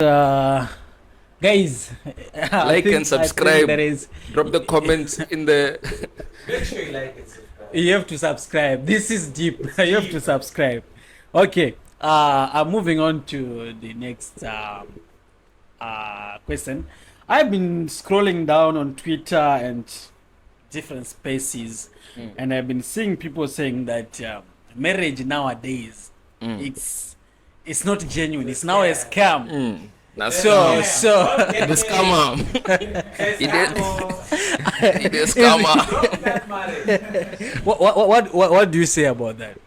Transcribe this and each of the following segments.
uh, guys, Like and subscribe. there is, Drop the comments in the. Make sure you like and subscribe. you have to subscribe. This is deep. You have to subscribe. Okay, I'm moving on to the next question. I've been scrolling down on Twitter and different spaces, and I've been seeing people saying that marriage nowadays it's not genuine. It's now a scam. That's So the scammer. It is scammer. what do you say about that?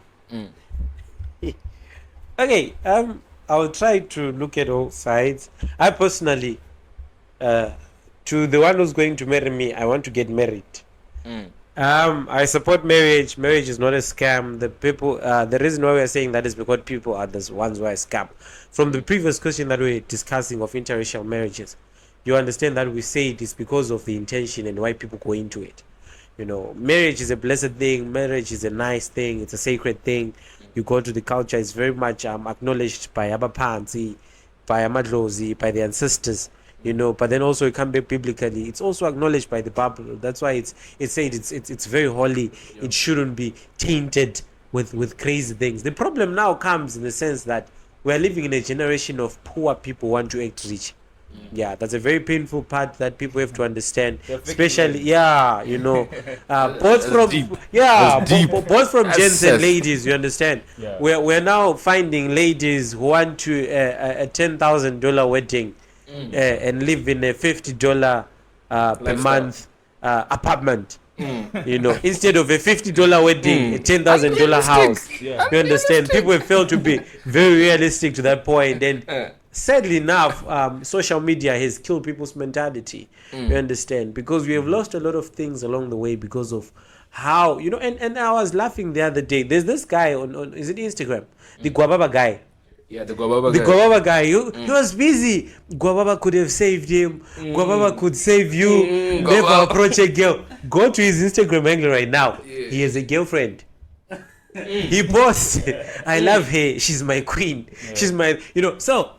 Okay, I'll try to look at all sides. I personally, to the one who's going to marry me, I want to get married. I support marriage. Marriage is not a scam. The people, the reason why we are saying that is because people are the ones who are a scam. From the previous question that we were discussing of interracial marriages, you understand that we say it is because of the intention and why people go into it. You know, marriage is a blessed thing. Marriage is a nice thing. It's a sacred thing. You go to the culture, it's very much acknowledged by Abapansi, by Amadlozi, by the ancestors. You know, but then also you come back biblically, it's also acknowledged by the Bible. That's why it's said it's very holy. It shouldn't be tainted with crazy things. The problem now comes in the sense that we are living in a generation of poor people who want to act rich. Yeah, that's a very painful part that people have to understand, especially you know, both from both from gents and ladies. You understand? Yeah. We're now finding ladies who want to a $10,000 wedding and live in a $50 per month apartment. You know, instead of a $50 wedding, a $10,000 house. Yeah. You understand? People have failed to be very realistic to that point, and sadly enough, social media has killed people's mentality. You understand? Because we have lost a lot of things along the way because of how, you know, and I was laughing the other day. There's this guy on is it Instagram? The Guababa guy. Yeah, the Guababa The guy. Guababa guy, he was busy. Guababa could have saved him. Guababa could save you. Never Guababa. approach a girl. Go to his Instagram angle right now. He has a girlfriend. He posts, I love her. She's my queen. She's my, you know. So,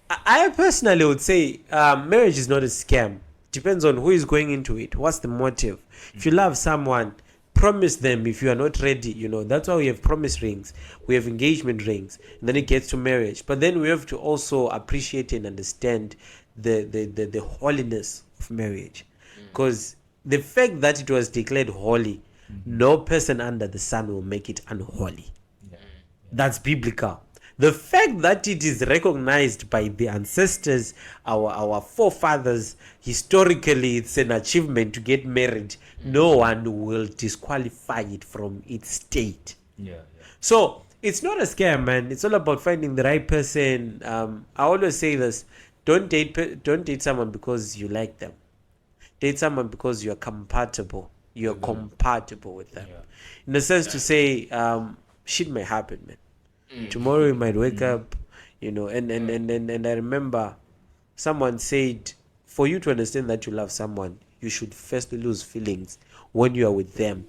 I personally would say marriage is not a scam. Depends on who is going into it. What's the motive? If you love someone, promise them. If you are not ready, you know, that's why we have promise rings, we have engagement rings, and then it gets to marriage. But then we have to also appreciate and understand the holiness of marriage, because the fact that it was declared holy, no person under the sun will make it unholy. That's biblical. The fact that it is recognized by the ancestors, our forefathers, historically, it's an achievement to get married. No one will disqualify it from its state. Yeah. So it's not a scam, man. It's all about finding the right person. I always say this: don't date someone because you like them. Date someone because you're compatible. You're compatible with them. Yeah. In the sense to say, shit may happen, man. Tomorrow you might wake up, you know, and I remember someone said, for you to understand that you love someone, you should first lose feelings when you are with them,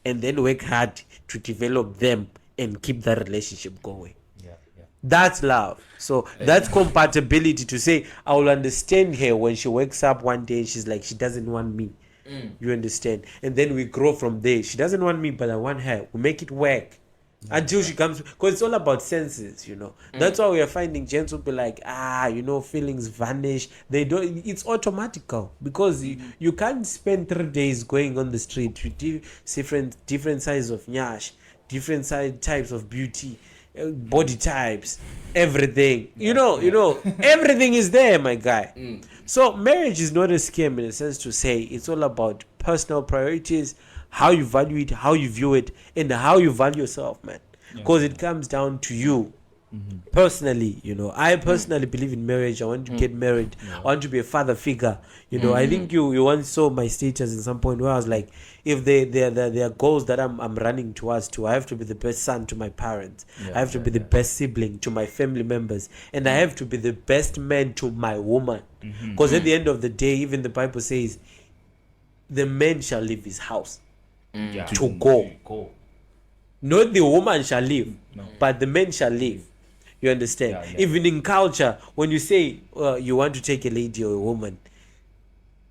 and then work hard to develop them and keep that relationship going. Yeah. That's love. So that's compatibility, to say I will understand her when she wakes up one day and she's like, she doesn't want me. You understand? And then we grow from there. She doesn't want me, but I want her. We make it work until she comes, because it's all about senses, you know. That's why we are finding gents will be like, you know, feelings vanish. They don't. It's automatical, because you can't spend 3 days going on the street with different sizes of nyash, different types of beauty, body types, everything. You know, everything is there, my guy. So marriage is not a scam in a sense to say. It's all about personal priorities, how you value it, how you view it, and how you value yourself, man. Because it comes down to you personally. You know, I personally believe in marriage. I want to get married. I want to be a father figure. You know, I think you once saw my status at some point where I was like, if there are goals that I'm running towards to, I have to be the best son to my parents. I have to be the best sibling to my family members, and I have to be the best man to my woman. Because at the end of the day, even the Bible says, the man shall leave his house to go. Not the woman shall leave, but the man shall leave. You understand? Yeah, yeah. Even in culture, when you say you want to take a lady or a woman,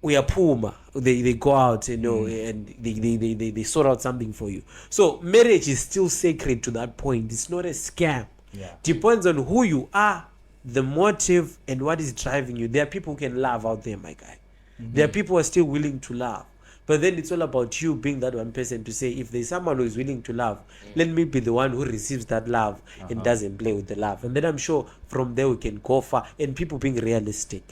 we are poor. They go out, you know, and they sort out something for you. So marriage is still sacred to that point. It's not a scam. Yeah. Depends on who you are, the motive, and what is driving you. There are people who can love out there, my guy. There are people who are still willing to love. But then it's all about you being that one person to say, if there's someone who is willing to love, let me be the one who receives that love and doesn't play with the love. And then I'm sure from there we can go far. And people being realistic,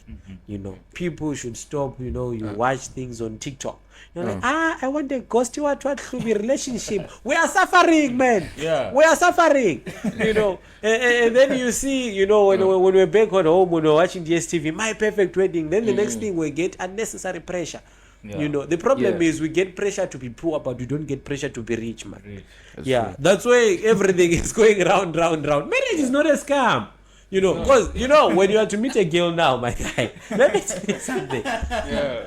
you know, people should stop, you know, you watch things on TikTok. You're like, I want a ghosty what to be relationship. We are suffering, man. Yeah. We are suffering, you know. And then you see, you know, when we're back at home, when we're watching DSTV, My Perfect Wedding, then the next thing we get unnecessary pressure. Yeah. You know, the problem Yeah. is we get pressure to be poor, but we don't get pressure to be rich, man. Rich. Yeah, that's why everything is going round. Marriage is not a scam. You know, because, you know, when you are to meet a girl now, my guy, let me tell you something.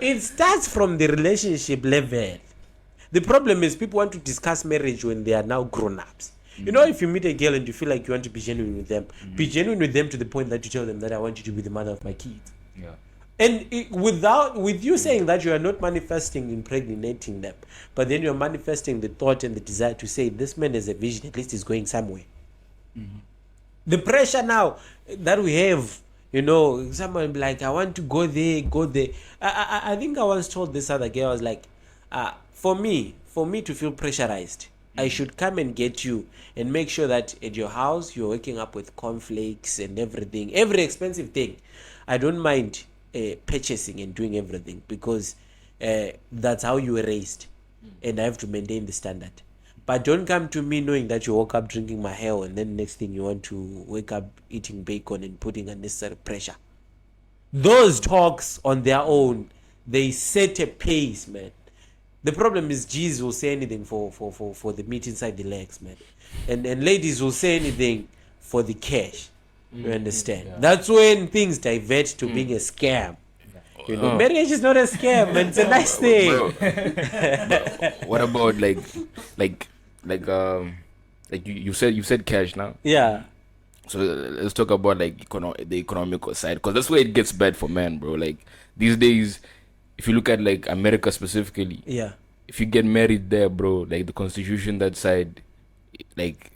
It starts from the relationship level. The problem is people want to discuss marriage when they are now grown-ups. You know, if you meet a girl and you feel like you want to be genuine with them, be genuine with them to the point that you tell them that I want you to be the mother of my kids. Yeah. And with you saying that, you are not manifesting impregnating them, but then you're manifesting the thought and the desire to say this man has a vision, at least he's going somewhere. The pressure now that we have, you know, someone be like, I want to go there. I think I once told this other girl, I was like, for me to feel pressurized, I should come and get you and make sure that at your house you're waking up with cornflakes and everything, every expensive thing. I don't mind purchasing and doing everything because that's how you were raised, and I have to maintain the standard. But don't come to me knowing that you woke up drinking my hell and then next thing you want to wake up eating bacon and putting unnecessary pressure. Those talks on their own, they set a pace, man. The problem is Jesus will say anything for the meat inside the legs, man. And ladies will say anything for the cash. You understand? Yeah. That's when things divert to being a scam. You know, marriage is not a scam, man. It's a nice thing. What about like you said cash now? Yeah. So let's talk about like the economical side, because that's where it gets bad for men, bro. Like these days, if you look at like America specifically, Yeah. if you get married there, bro, like the constitution that side, like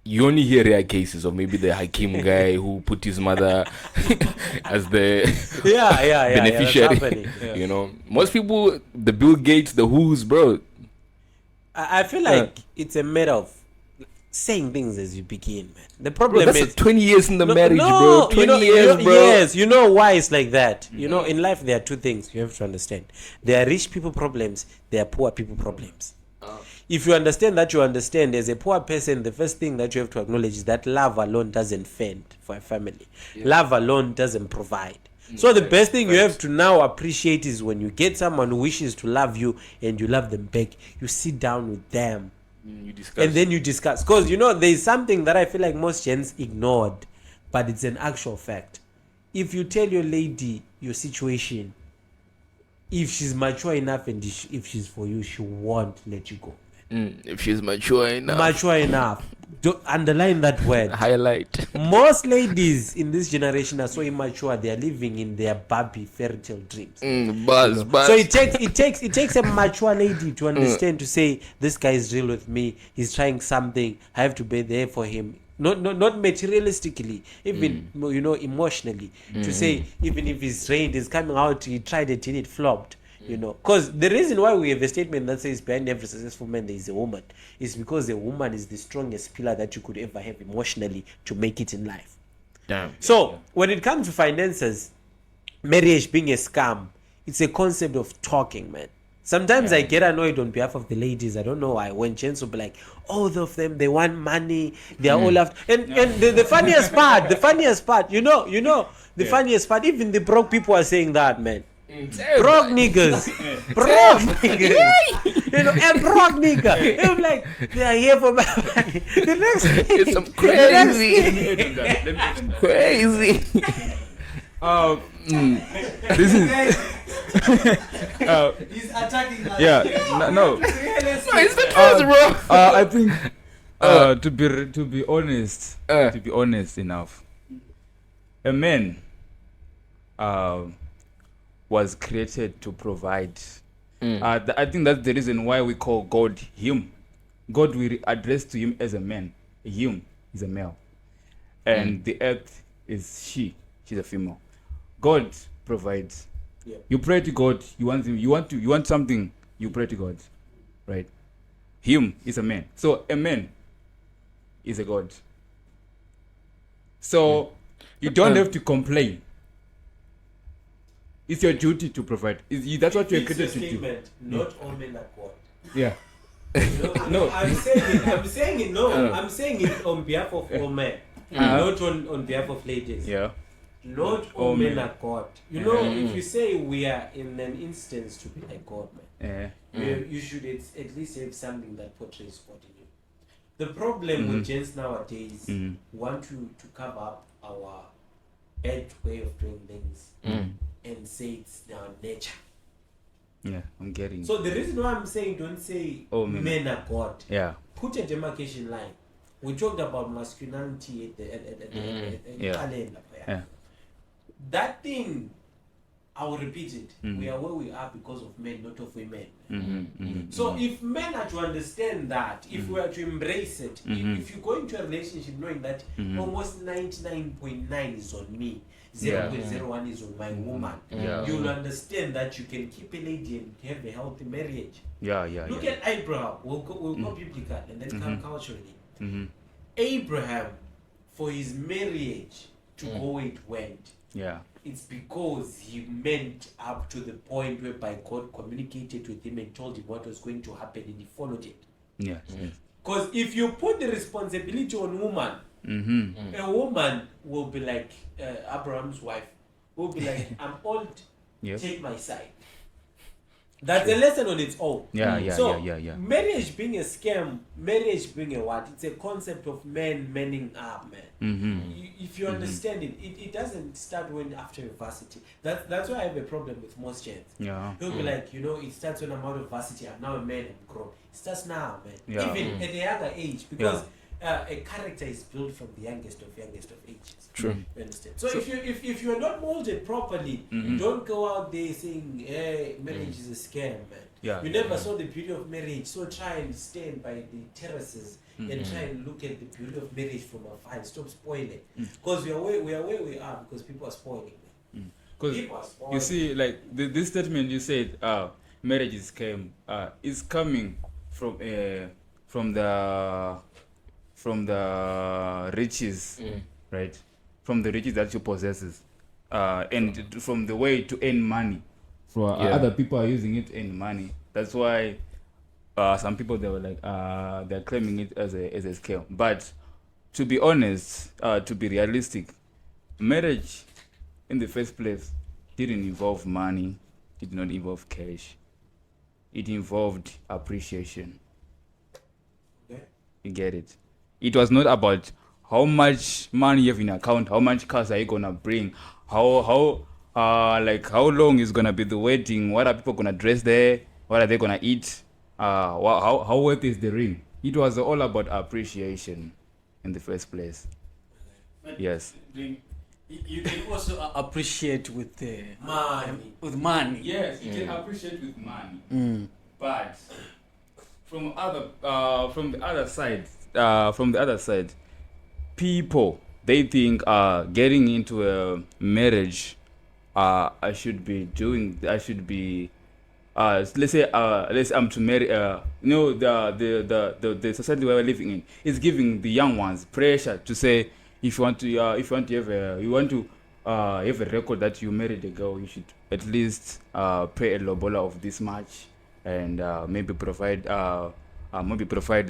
you only hear rare cases of maybe the Hakim guy who put his mother as the Yeah. beneficiary. That's happening. You know, most people, the Bill Gates, the Who's, bro. I feel like it's a matter of saying things as you begin, man. The problem That's is 20 years in the marriage, no, bro. 20 years, bro. Yes, you know why it's like that. You know, in life there are two things you have to understand. There are rich people problems, there are poor people problems. If you understand that, you understand as a poor person, the first thing that you have to acknowledge is that love alone doesn't fend for a family. Love alone doesn't provide. So the best thing you have to now appreciate is when you get someone who wishes to love you and you love them back, you sit down with them. You discuss. And then you discuss. Because, you know, there's something that I feel like most gens ignored, but it's an actual fact. If you tell your lady your situation, if she's mature enough and if she's for you, she won't let you go. If she's mature enough. Mature enough. Don't underline that word. Highlight. Most ladies in this generation are so immature, they are living in their Barbie fairy tale dreams. Buzz. So it takes a mature lady to understand, to say, this guy is real with me, he's trying something, I have to be there for him. Not materialistically, even you know, emotionally. To say, even if he's trained, he's coming out, he tried it and it flopped. You know, because the reason why we have a statement that says behind every successful man there is a woman is because a woman is the strongest pillar that you could ever have emotionally to make it in life. Damn. So when it comes to finances, marriage being a scam, it's a concept of talking, man. Sometimes I get annoyed on behalf of the ladies. I don't know why. When gents will be like, all of them, they want money, they are all after. And the funniest part, funniest part, even the broke people are saying that, man. Broke niggas. You know, a broke nigga. I'm like, they are here for my money. The next thing, It's some crazy. This is He's attacking us. yeah. No. It's the truth, bro. I think to be honest enough, a man was created to provide. I think that's the reason why we call God him. God will address to him as a man. Him is a male, and the earth is she. She's a female. God provides. Yeah. You pray to God. You want him. You want something. You pray to God, right? Him is a man. So a man is a God. So you don't have to complain. It's your duty to provide. That's what you're created to do. Not all men are God. Yeah. No, I'm saying it. No, I'm saying it on behalf of all men, not on behalf of ladies. Yeah. Not all men are God. You know, if you say we are in an instance to be a God, man, you should at least have something that portrays God in you. The problem with gents nowadays want to cover up our bad way of doing things and say it's our nature. Yeah, I'm getting. So the reason why I'm saying don't say men are God. Yeah. Put a demarcation line. We talked about masculinity at the calendar. Yeah. That thing, I will repeat it. We are where we are because of men, not of women. So if men are to understand that, if we are to embrace it, if you go into a relationship knowing that almost 99.9 is on me, 0.01 is on my woman, you'll understand that you can keep a lady and have a healthy marriage. Look at Abraham. We'll go biblical and then come culturally. Abraham, for his marriage to go where it went, it's because he meant up to the point whereby God communicated with him and told him what was going to happen and he followed it. Because if you put the responsibility on woman, a woman will be like Abraham's wife, will be like, I'm old, take my side. That's a lesson on its own. Marriage being a scam, marriage being a what? It's a concept of manning up, man. If you understand it, it doesn't start when after varsity. That's why I have a problem with most gents. He'll be like, it starts when I'm out of varsity. I'm now a man and grown. It starts now, man. Even at a younger age, because a character is built from the youngest of ages. True. You understand? So if you're not molded properly, don't go out there saying, hey, marriage is a scam, man. You never saw the beauty of marriage, so try and stand by the terraces and try and look at the beauty of marriage from afar and stop spoiling. Because we are where we are because people are spoiling, man. Because you see, like this statement you said, marriage is scam, is coming from the riches, right? From the riches that you possesses, and from the way to earn money. For other people are using it to earn money. That's why some people they were like they're claiming it as a scale. But to be honest, to be realistic, marriage in the first place didn't involve money, did not involve cash. It involved appreciation. You get it? It was not about how much money you have in account, how much cars are you gonna bring, how long is gonna be the wedding, what are people gonna dress there, what are they gonna eat, how worth is the ring. It was all about appreciation in the first place. Yes. You can also appreciate with Money. With money. Yes, you can appreciate with money. But from the other side, people they think getting into a marriage, let's say I'm to marry. The society we're living in is giving the young ones pressure to say if you want to have a record that you married a girl, you should at least pay a lobola of this much and maybe provide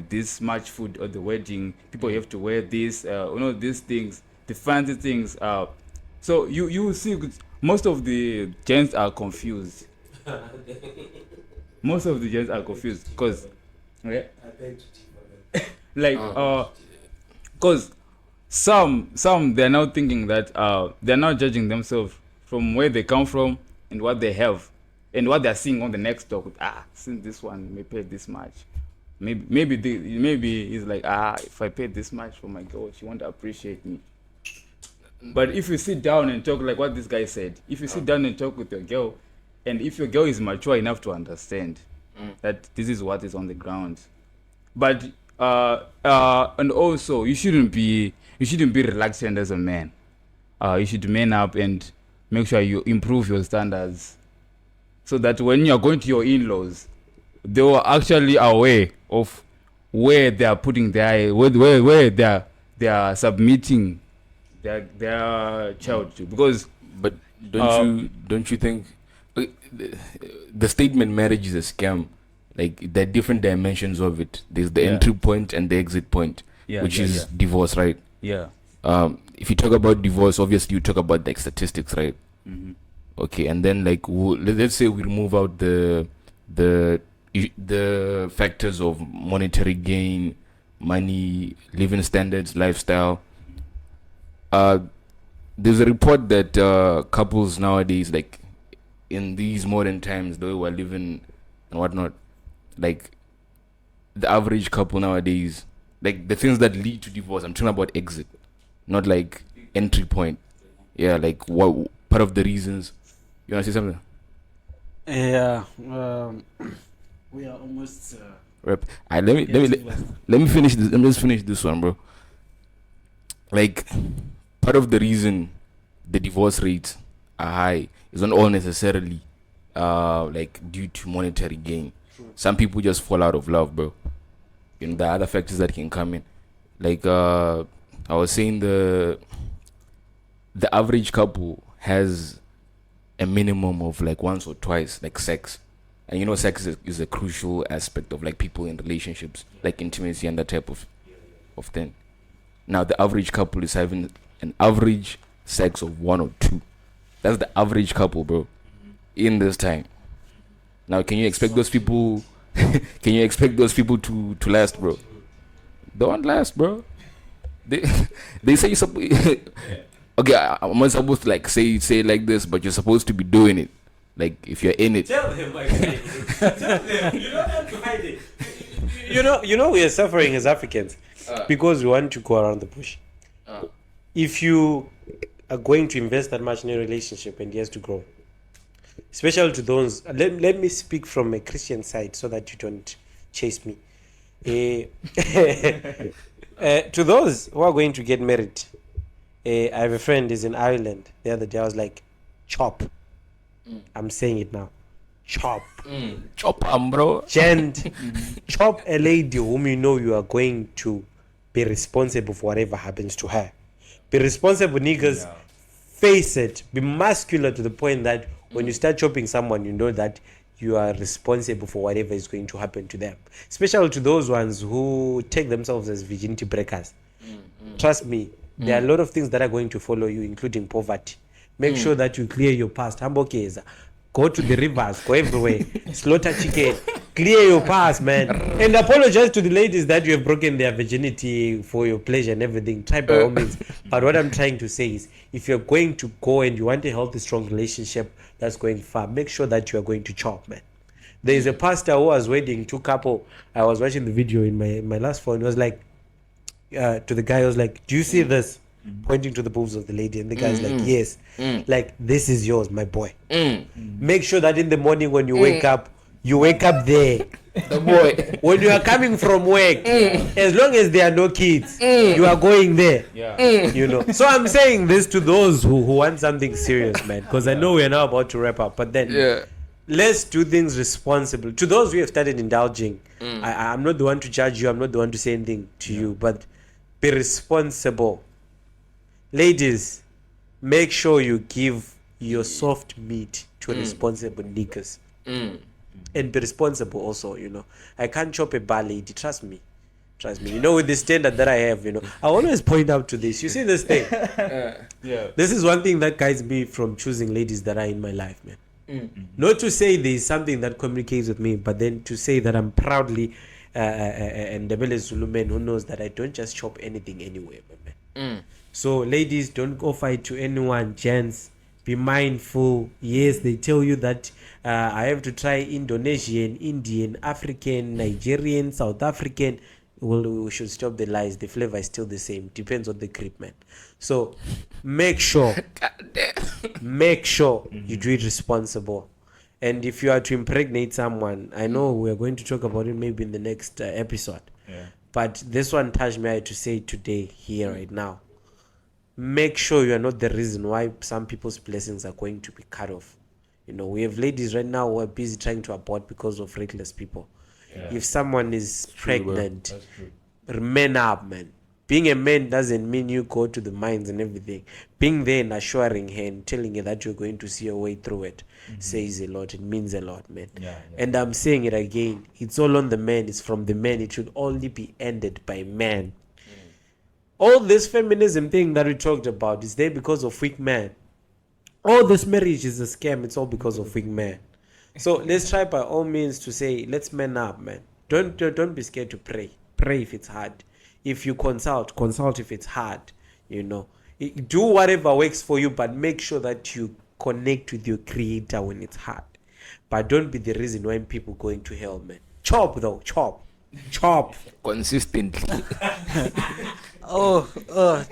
this much food at the wedding. People have to wear this, these things, the fancy things. So you see, most of the gents are confused. Because, because some they're now thinking that they're now judging themselves from where they come from and what they have and what they're seeing on the next door. Since this one may pay this much. Maybe he's like, if I pay this much for my girl, she won't appreciate me. But if you sit down and talk like what this guy said, if you sit down and talk with your girl, and if your girl is mature enough to understand that this is what is on the ground, but and also you shouldn't be reluctant as a man. You should man up and make sure you improve your standards, so that when you are going to your in-laws, they were actually aware of where they are putting where they are submitting their child to. Because But don't you think the statement marriage is a scam? Like there are different dimensions of it. There's the entry point and the exit point, which is divorce, right? Yeah. If you talk about divorce, obviously you talk about like statistics, right? Mm-hmm. Okay, and then like let's say we remove out the factors of monetary gain, money, living standards, lifestyle. There's a report that couples nowadays, like in these modern times, the way we're living and whatnot, like the average couple nowadays, like the things that lead to divorce, I'm talking about exit, not like entry point. Yeah, like what part of the reasons. You wanna say something? Yeah. We are almost. Rep. Let me finish this. Let me just finish this one, bro. Like, part of the reason the divorce rates are high is not all necessarily like due to monetary gain. Some people just fall out of love, bro. You know, there are other factors that can come in. Like I was saying, the average couple has a minimum of like once or twice like sex. And you know, sex is a crucial aspect of like people in relationships, like intimacy and that type of thing. Now the average couple is having an average sex of 1 or 2. That's the average couple, bro, in this time. Now can you expect those people to last, bro? They won't last, bro. They say you're supposed okay, I'm not supposed to like say it like this, but you're supposed to be doing it. Like if you're in it. Tell them, my friend. Tell them. You don't have to hide it. You know, we are suffering as Africans because we want to go around the bush. If you are going to invest that much in a relationship and he has to grow, especially to those, let me speak from a Christian side so that you don't chase me. To those who are going to get married, I have a friend who's in Ireland. The other day I was like, chop. I'm saying it now. Chop. Chop, bro. Gent. Chop a lady whom you know you are going to be responsible for whatever happens to her. Be responsible, niggas. Yeah. Face it. Be muscular to the point that when you start chopping someone, you know that you are responsible for whatever is going to happen to them. Especially to those ones who take themselves as virginity breakers. Trust me, there are a lot of things that are going to follow you, including poverty. Make sure that you clear your past. Hambokeza. Go to the rivers, go everywhere. Slaughter chicken. Clear your past, man. And apologize to the ladies that you have broken their virginity for your pleasure and everything. Try by all means. But what I'm trying to say is, if you're going to go and you want a healthy, strong relationship that's going far, make sure that you are going to chop, man. There is a pastor who was wedding 2 couple. I was watching the video in my last phone. It was like, to the guy, I was like, do you see this? Pointing to the boobs of the lady, and the guy's like, yes, like this is yours, my boy. Make sure that in the morning when you wake up there. The boy. When you are coming from work, as long as there are no kids, you are going there. You know. So I'm saying this to those who want something serious, man, because I know we are now about to wrap up, but then let's do things responsible. To those who have started indulging, I'm not the one to judge you, I'm not the one to say anything to you, but be responsible. Ladies, make sure you give your soft meat to responsible niggas. And be responsible also, you know. I can't chop a bar lady, trust me. You know, with the standard that I have, you know, I always point out to this. You see this thing? This is one thing that guides me from choosing ladies that are in my life, man. Not to say there's something that communicates with me, but then to say that I'm proudly and the Zulu man who knows that I don't just chop anything anywhere, man. So ladies, don't go fight to anyone. Gents, be mindful. Yes, they tell you that I have to try Indonesian, Indian, African, Nigerian, South African. we should stop the lies. The flavor is still the same. Depends on the grip, man. So make sure you do it responsible. And if you are to impregnate someone, I know we're going to talk about it maybe in the next episode. Yeah. But this one touched me to say today, here, right now. Make sure you are not the reason why some people's blessings are going to be cut off. You know, we have ladies right now who are busy trying to abort because of reckless people. Yeah. If someone is pregnant, man up, man. Being a man doesn't mean you go to the mines and everything. Being there and assuring her and telling her that you're going to see your way through it says a lot. It means a lot, man. And I'm saying it again. It's all on the man. It's from the man. It should only be ended by man. All this feminism thing that we talked about is there because of weak men. All this marriage is a scam. It's all because of weak men. So let's try by all means to say, let's man up, man. Don't be scared to pray. Pray if it's hard. If you consult if it's hard. You know, do whatever works for you, but make sure that you connect with your creator when it's hard. But don't be the reason why people going to hell, man. Chop though, chop consistently.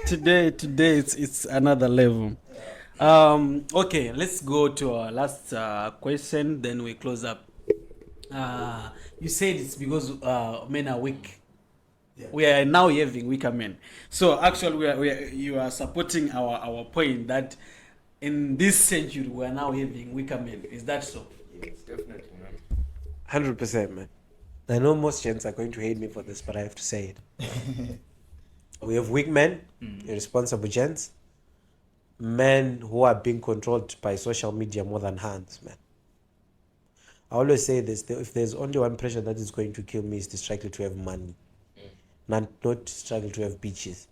Today it's another level. Okay, let's go to our last question, then we close up. You said it's because men are weak. Yeah. We are now having weaker men. So actually, you are supporting our point that in this century we are now having weaker men. Is that so? Yes, definitely, man. 100%, man. I know most gents are going to hate me for this, but I have to say it. We have weak men, irresponsible gents, men who are being controlled by social media more than hands, man. I always say this, if there's only one pressure that is going to kill me, is the struggle to have money, not struggle to have beaches.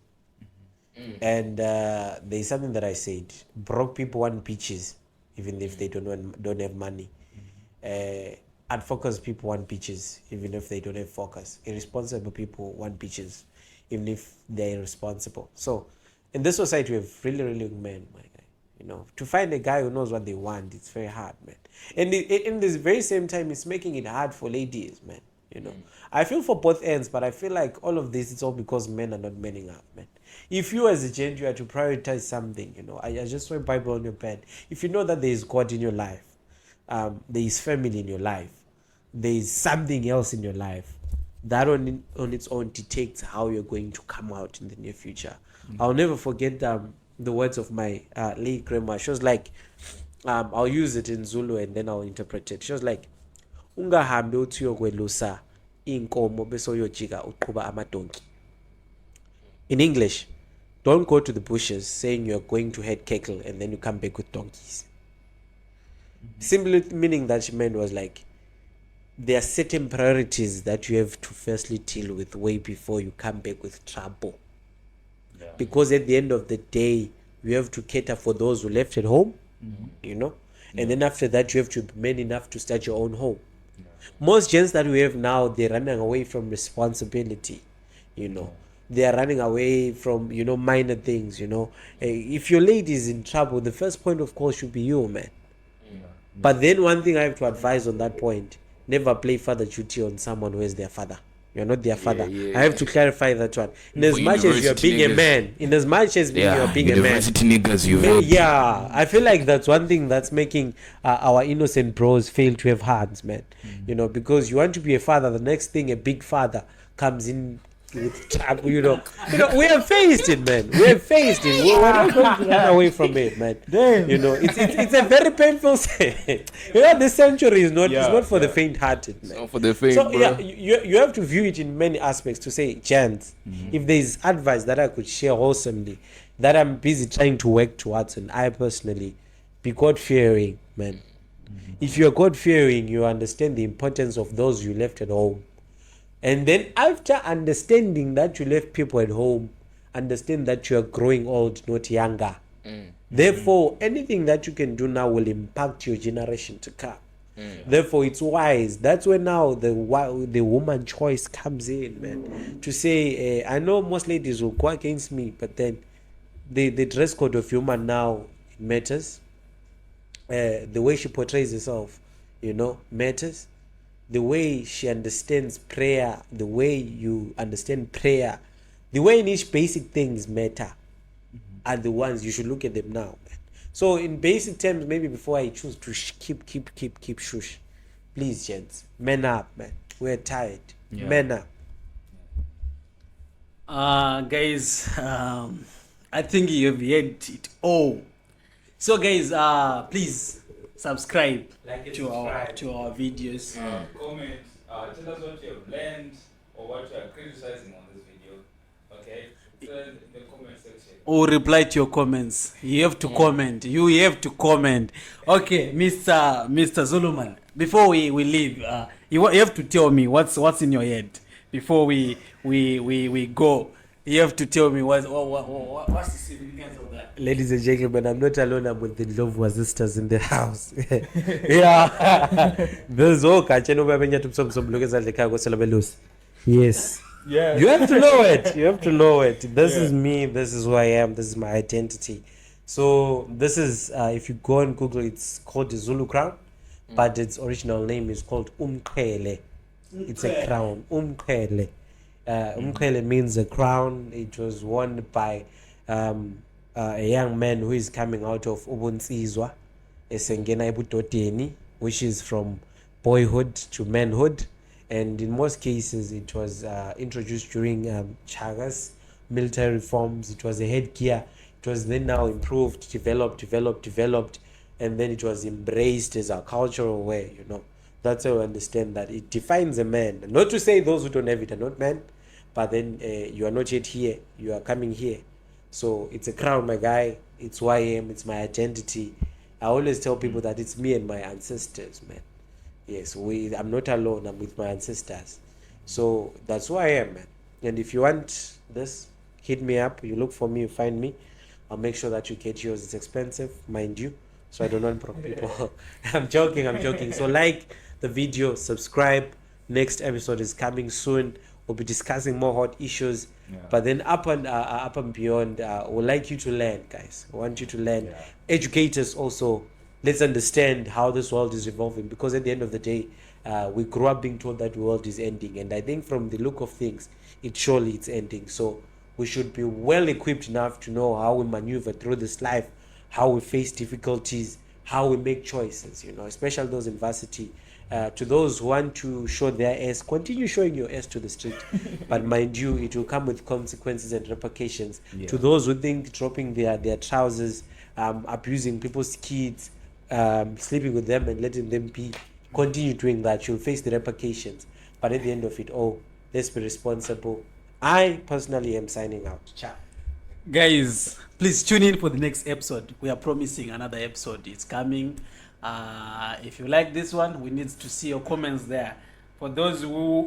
And there's something that I said, broke people want beaches, even if they don't have money. Unfocused people want beaches, even if they don't have focus. Irresponsible people want beaches, even if they're irresponsible. So in this society, we have really, really young men, my guy. You know, to find a guy who knows what they want, it's very hard, man. And in this very same time, it's making it hard for ladies, man. You know, I feel for both ends, but I feel like all of this, it's all because men are not manning up, man. If you as a gent, you are to prioritize something, you know, I just saw a Bible on your bed. If you know that there is God in your life, there is family in your life, there is something else in your life, that on its own dictates how you're going to come out in the near future. I'll never forget the words of my late grandma. She was like, I'll use it in Zulu and then I'll interpret it. She was like, ungahambe uthi uyokwelusa inkomo bese uyojika uqhuba amadonki. In English, don't go to the bushes saying you're going to head cattle and then you come back with donkeys. Simply meaning that she meant was like, there are certain priorities that you have to firstly deal with way before you come back with trouble. Yeah. Because at the end of the day, you have to cater for those who left at home, you know, and then after that, you have to be man enough to start your own home. Yeah. Most gents that we have now, they're running away from responsibility, you know. They are running away from, you know, minor things, you know. If your lady is in trouble, the first point of call should be you, man. Yeah. But then one thing I have to advise on that point, never play father duty on someone who is their father. You're not their father. I have to clarify that one. In as much as you're being a man, in as much as you're being a man, I feel like that's one thing that's making our innocent bros fail to have hands, man. You know, because you want to be a father, the next thing a big father comes in with trouble, you know. We have faced it, man. We have faced it. We're not going to run away from it, man. Damn. You know, it's a very painful thing. You know, this century is not, it's not for the faint-hearted, man. It's not for the faint, so, bro. yeah, you have to view it in many aspects to say, gents, if there is advice that I could share wholesomely, that I'm busy trying to work towards, and I personally, be God-fearing, man. If you're God-fearing, you understand the importance of those you left at home. And then after understanding that you left people at home, understand that you are growing old, not younger. Therefore, anything that you can do now will impact your generation to come. Therefore, it's wise. That's where now the woman choice comes in, man. To say, I know most ladies will go against me, but then the dress code of woman now matters. The way she portrays herself, you know, matters. the way she understands prayer, the way you understand prayer, the way in which basic things matter are the ones you should look at them now, man. So in basic terms, maybe before I choose to keep shush, please, gents, men up, man. We're tired. Yeah. Men up. Guys, I think you have heard it all. So guys, please subscribe to our videos. Comment. Tell us what you have learned or what you are criticizing on this video. Okay. So in the comment section. Or reply to your comments. You have to comment. You have to comment. Okay, Mr. Zuluman. Before we leave, you have to tell me what's in your head before we go. You have to tell me what's the significance of that. Ladies and gentlemen, I'm not alone. I'm with the Lovwa sisters in the house. Yeah. There's all kacheno babenya tumsom look at the cargo celebrate. Yes. Yeah. You have to know it. You have to know it. This is me. This is who I am. This is my identity. So this is, if you go on Google, it's called the Zulu crown, but its original name is called umqhele. It's a crown. Umqhele. Umqhele means a crown. It was worn by a young man who is coming out of Ubunsizwa, esengena ebudodeni, which is from boyhood to manhood. And in most cases, it was introduced during Chaga's military reforms. It was a headgear. It was then now improved, developed, and then it was embraced as a cultural way, you know. That's how I understand that. It defines a man. Not to say those who don't have it are not men, but then you are not yet here. You are coming here. So it's a crown, my guy. It's who I am. It's my identity. I always tell people that it's me and my ancestors, man. Yes, I'm not alone. I'm with my ancestors. So that's who I am, man. And if you want this, hit me up. You look for me, you find me. I'll make sure that you get yours. It's expensive, mind you. So I don't want broke people. I'm joking. So like the video, subscribe. Next episode is coming soon. We'll be discussing more hot issues. Yeah. But then up and beyond, we'd like you to learn, guys. I want you to learn. Yeah. Educate us also. Let's understand how this world is evolving, because at the end of the day, we grew up being told that the world is ending, and I think from the look of things, it's ending. So we should be well equipped enough to know how we maneuver through this life, how we face difficulties, how we make choices, you know, especially those in varsity. To those who want to show their ass, continue showing your ass to the street. But mind you, it will come with consequences and repercussions. Yeah. To those who think dropping their trousers, abusing people's kids, sleeping with them and letting them be, continue doing that. You'll face the repercussions. But at the end of it all, let's be responsible. I personally am signing out. Ciao. Guys, please tune in for the next episode. We are promising another episode. It's coming. If you like this one, we need to see your comments there. For those who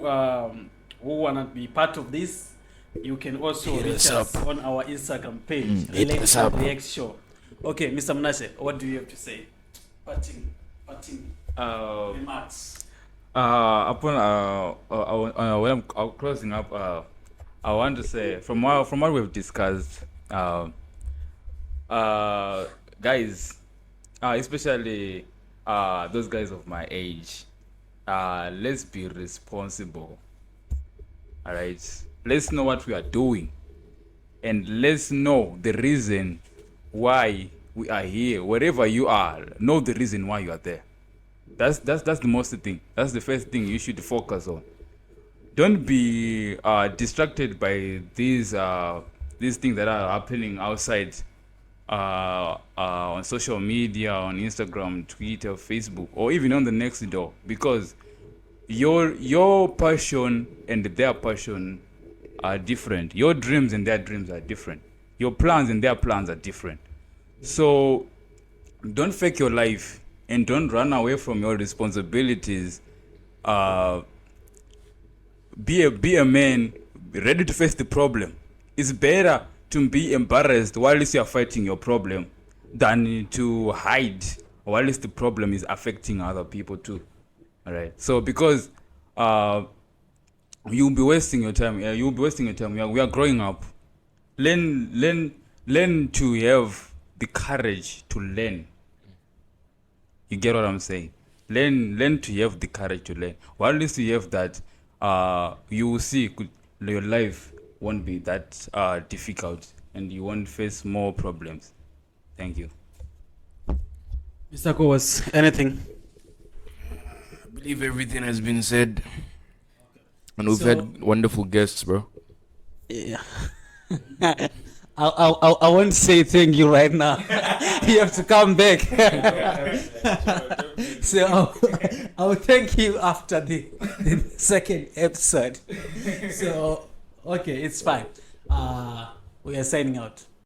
want to be part of this, you can also reach us on our Instagram page, Relate&React Show. Okay, Mr. Mnashe, what do you have to say? Parting remarks. When I'm closing up, I want to say from what we've discussed, guys, especially those guys of my age, let's be responsible. All right, let's know what we are doing, and let's know the reason why we are here. Wherever you are, know the reason why you are there. That's the most thing. That's the first thing you should focus on. Don't be distracted by these things that are happening outside on social media, on Instagram, Twitter, Facebook, or even on the next door, because your passion and their passion are different. Your dreams and their dreams are different. Your plans and their plans are different. So don't fake your life and don't run away from your responsibilities. Be a man ready to face the problem. It's better to be embarrassed while you are fighting your problem than to hide while the problem is affecting other people too. All right. So because you'll be wasting your time. We are growing up. Learn to have the courage to learn. You get what I'm saying? learn to have the courage to learn. Once you have that, you will see your life won't be that difficult, and you won't face more problems. Thank you. Mr. Kowes, anything? I believe everything has been said. And we've So- had wonderful guests, bro. Yeah. I won't say thank you right now. You have to come back. So I'll thank you after the second episode. So okay, it's fine. We are signing out.